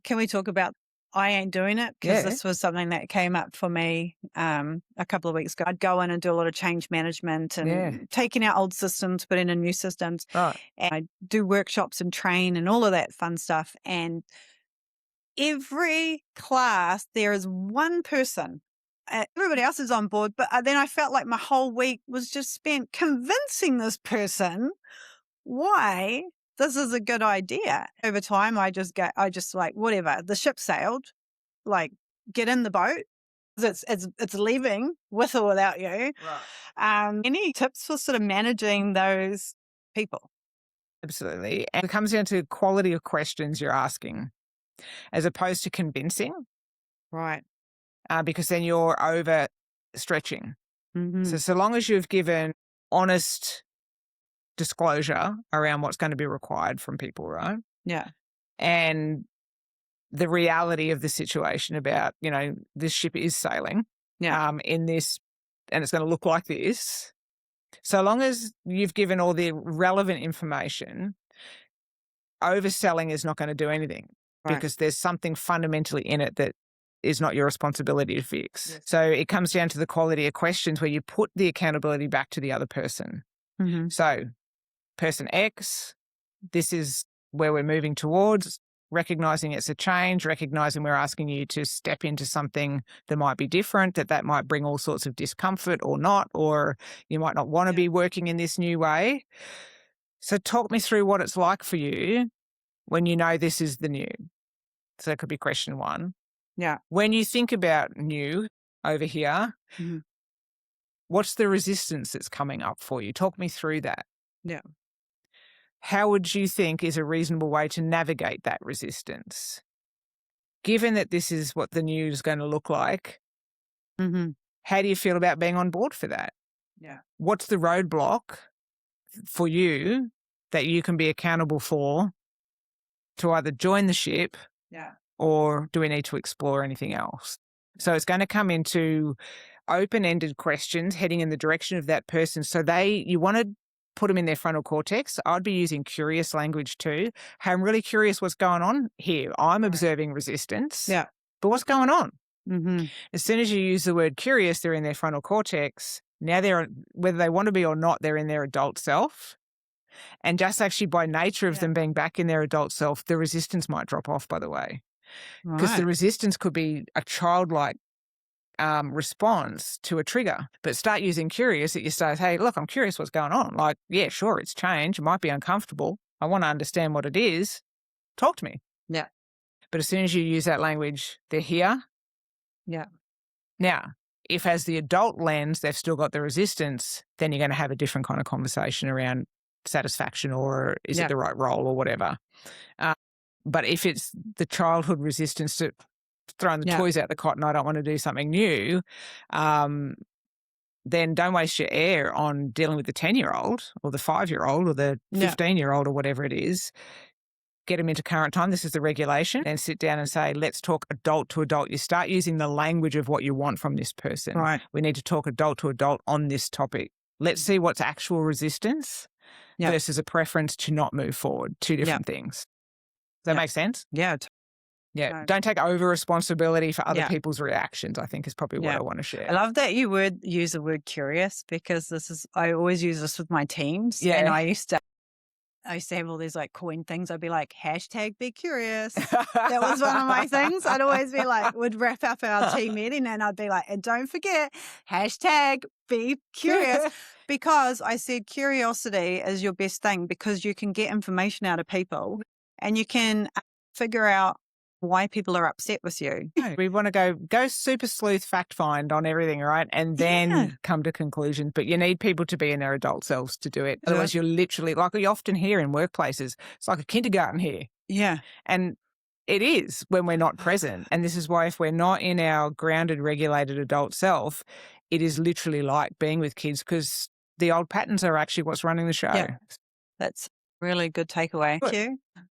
can we talk about I ain't doing it? Because Yeah. this was something that came up for me a couple of weeks ago. I'd go in and do a lot of change management and taking out old systems, putting in new systems. Right. And I do workshops and train and all of that fun stuff. And every class, there is one person. Everybody else is on board, but then I felt like my whole week was just spent convincing this person why this is a good idea. Over time, I just like, whatever, the ship sailed, like get in the boat. It's leaving with or without you. Right. Any tips for sort of managing those people? Absolutely. And it comes down to quality of questions you're asking as opposed to convincing, Right. because then you're overstretching. Mm-hmm. So long as you've given honest disclosure around what's going to be required from people, right? Yeah. And the reality of the situation about, this ship is sailing in this, and it's going to look like this. So long as you've given all the relevant information, overselling is not going to do anything because there's something fundamentally in it that is not your responsibility to fix. Yes. So it comes down to the quality of questions where you put the accountability back to the other person. Mm-hmm. So person X, this is where we're moving towards, recognizing it's a change, recognizing we're asking you to step into something that might be different, that might bring all sorts of discomfort or not, or you might not want to be working in this new way. So talk me through what it's like for you when you know this is the new. So that could be question one. Yeah. When you think about new over here, what's the resistance that's coming up for you? Talk me through that. Yeah. How would you think is a reasonable way to navigate that resistance? Given that this is what the new is going to look like, how do you feel about being on board for that? Yeah. What's the roadblock for you that you can be accountable for to either join the ship or do we need to explore anything else? So it's going to come into open-ended questions heading in the direction of that person. So you want to put them in their frontal cortex. I'd be using curious language too. Hey, I'm really curious what's going on here. I'm observing resistance. Yeah. But what's going on? Mm-hmm. As soon as you use the word curious, they're in their frontal cortex. Now whether they want to be or not, they're in their adult self. And just actually by nature of them being back in their adult self, the resistance might drop off, by the way. Because the resistance could be a childlike response to a trigger. But start using curious, that you say, hey, look, I'm curious what's going on. Like, yeah, sure, it's change. It might be uncomfortable. I want to understand what it is. Talk to me. Yeah. But as soon as you use that language, they're here. Yeah. Now, if as the adult lens, they've still got the resistance, then you're going to have a different kind of conversation around satisfaction or is it the right role or whatever. But if it's the childhood resistance to throwing the toys out the cot and I don't want to do something new, then don't waste your air on dealing with the 10-year-old or the 5-year-old or the 15-year-old or whatever it is. Get them into current time. This is the regulation. And sit down and say, let's talk adult to adult. You start using the language of what you want from this person. Right. We need to talk adult to adult on this topic. Let's see what's actual resistance versus a preference to not move forward. Two different things. Does that make sense? Yeah. Yeah. Don't take over responsibility for other people's reactions, I think is probably what I want to share. I love that you use the word curious because I always use this with my teams. Yeah. And I used to have all these like coin things. I'd be like, hashtag be curious. That was one of my things. I'd always be like, would wrap up our team meeting and I'd be like, and don't forget, hashtag be curious. Because I said curiosity is your best thing because you can get information out of people and you can figure out why people are upset with you. We want to go super sleuth fact find on everything, right? And then come to conclusions. But you need people to be in their adult selves to do it. Otherwise you're literally, like we often hear in workplaces, it's like a kindergarten here. Yeah. And it is when we're not present. And this is why if we're not in our grounded, regulated adult self, it is literally like being with kids because the old patterns are actually what's running the show. Yeah. That's really good takeaway. Thank you.